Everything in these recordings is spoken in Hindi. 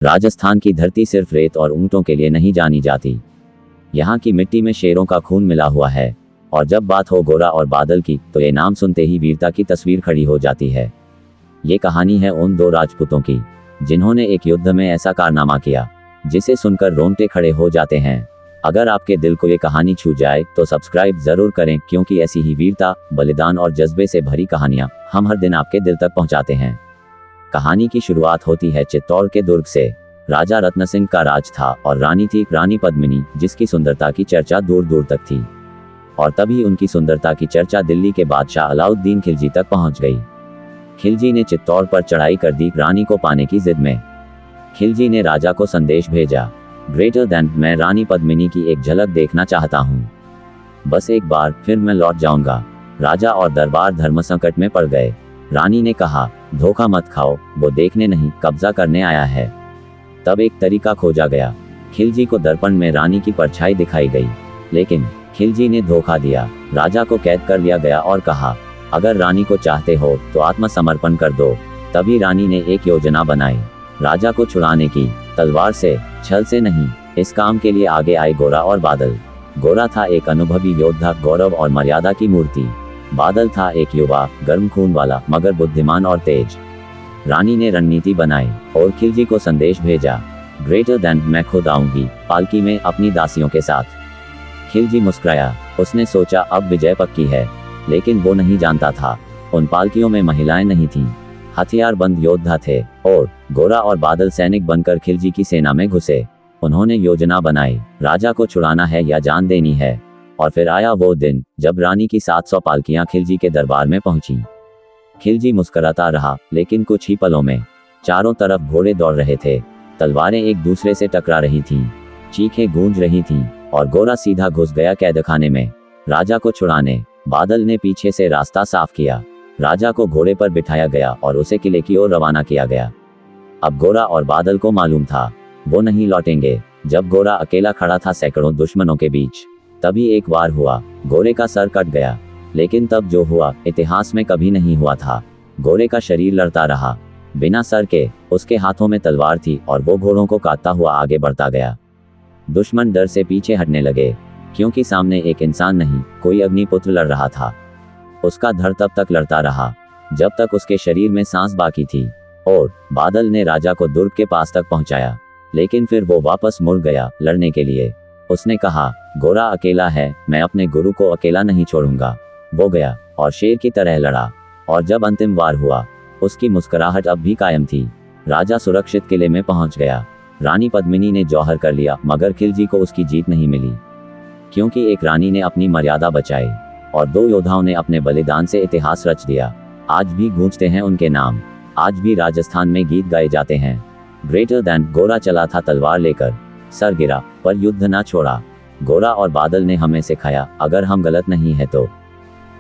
राजस्थान की धरती सिर्फ रेत और ऊंटों के लिए नहीं जानी जाती। यहाँ की मिट्टी में शेरों का खून मिला हुआ है। और जब बात हो गोरा और बादल की, तो ये नाम सुनते ही वीरता की तस्वीर खड़ी हो जाती है। ये कहानी है उन दो राजपूतों की, जिन्होंने एक युद्ध में ऐसा कारनामा किया जिसे सुनकर रोंगटे खड़े हो जाते हैं। अगर आपके दिल को ये कहानी छू जाए तो सब्सक्राइब जरूर करें, क्योंकि ऐसी ही वीरता, बलिदान और जज्बे से भरी कहानियां हम हर दिन आपके दिल तक पहुंचाते हैं। कहानी की शुरुआत होती है चित्तौड़ के दुर्ग से। राजा रत्न सिंह का राज था और रानी थी रानी पद्मिनी, जिसकी सुंदरता की चर्चा दूर दूर तक थी। और तभी उनकी सुंदरता की चर्चा दिल्ली के बादशाह अलाउद्दीन खिलजी तक पहुंच गई। खिलजी ने चित्तौड़ पर चढ़ाई कर दी रानी को पाने की जिद में। खिलजी ने राजा को संदेश भेजा, ग्रेटर देन, मैं रानी पद्मिनी की एक झलक देखना चाहता हूँ। बस एक बार, फिर मैं लौट जाऊंगा। राजा और दरबार धर्म संकट में पड़ गए। रानी ने कहा, धोखा मत खाओ, वो देखने नहीं, कब्जा करने आया है। तब एक तरीका खोजा गया। खिलजी को दर्पण में रानी की परछाई दिखाई गई, लेकिन खिलजी ने धोखा दिया। राजा को कैद कर लिया गया और कहा, अगर रानी को चाहते हो तो आत्मसमर्पण कर दो। तभी रानी ने एक योजना बनाई, राजा को छुड़ाने की, तलवार से, छल से नहीं। इस काम के लिए आगे आए गोरा और बादल। गोरा था एक अनुभवी योद्धा, गौरव और मर्यादा की मूर्ति। बादल था एक युवा, गर्म खून वाला, मगर बुद्धिमान और तेज। रानी ने रणनीति बनाई और खिलजी को संदेश भेजा, ग्रेटर देन, मैं खुद आऊंगी, पालकी में अपनी दासियों के साथ। खिलजी मुस्कुराया। उसने सोचा अब विजय पक्की है, लेकिन वो नहीं जानता था उन पालकियों में महिलाएं नहीं थीं, हथियारबंद योद्धा थे। और गोरा और बादल सैनिक बनकर खिलजी की सेना में घुसे। उन्होंने योजना बनाई, राजा को छुड़ाना है या जान देनी है। और फिर आया वो दिन जब रानी की 700 पालकियां खिलजी के दरबार में पहुंची। खिलजी मुस्कुराता रहा, लेकिन कुछ ही पलों में चारों तरफ घोड़े दौड़ रहे थे, तलवारें एक दूसरे से टकरा रही थीं, चीखें गूंज रही थीं, और गोरा सीधा घुस गया कैदखाने में। राजा को छुड़ाने बादल ने पीछे से रास्ता साफ किया। राजा को घोड़े पर बिठाया गया और उसे किले की ओर रवाना किया गया। अब गोरा और बादल को मालूम था वो नहीं लौटेंगे। जब गोरा अकेला खड़ा था सैकड़ों दुश्मनों के बीच, तभी एक वार हुआ। गोरे का सर कट गया, लेकिन तब जो हुआ इतिहास में कभी नहीं हुआ था। गोरे का शरीर लड़ता रहा, बिना सर के। उसके हाथों में तलवार थी और वो घोड़ों को काटता हुआ आगे बढ़ता गया। दुश्मन डर से पीछे हटने लगे, क्योंकि सामने एक इंसान नहीं, कोई अग्निपुत्र लड़ रहा था। उसका धड़ तब तक लड़ता रहा जब तक उसके शरीर में सांस बाकी थी। और बादल ने राजा को दुर्ग के पास तक पहुंचाया, लेकिन फिर वो वापस मुड़ गया लड़ने के लिए। उसने कहा, गोरा अकेला है, मैं अपने गुरु को अकेला नहीं छोड़ूंगा। वो गया और शेर की तरह लड़ा। और जब अंतिम वार हुआ, उसकी मुस्कुराहट अब भी कायम थी। राजा सुरक्षित किले में पहुंच गया। रानी पद्मिनी ने जौहर कर लिया, मगर खिलजी को उसकी जीत नहीं मिली, क्योंकि एक रानी ने अपनी मर्यादा बचाई और दो योद्धाओं ने अपने बलिदान से इतिहास रच दिया। आज भी गूंजते हैं उनके नाम, आज भी राजस्थान में गीत गाए जाते हैं। ग्रेटर देन, गोरा चला था तलवार लेकर, सर गिरा पर युद्ध ना छोड़ा। गोरा और बादल ने हमें सिखाया, अगर हम गलत नहीं है तो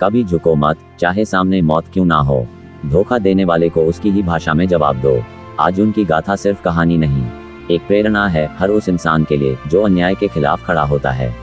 कभी झुको मत, चाहे सामने मौत क्यों ना हो। धोखा देने वाले को उसकी ही भाषा में जवाब दो। आज उनकी गाथा सिर्फ कहानी नहीं, एक प्रेरणा है हर उस इंसान के लिए जो अन्याय के खिलाफ खड़ा होता है।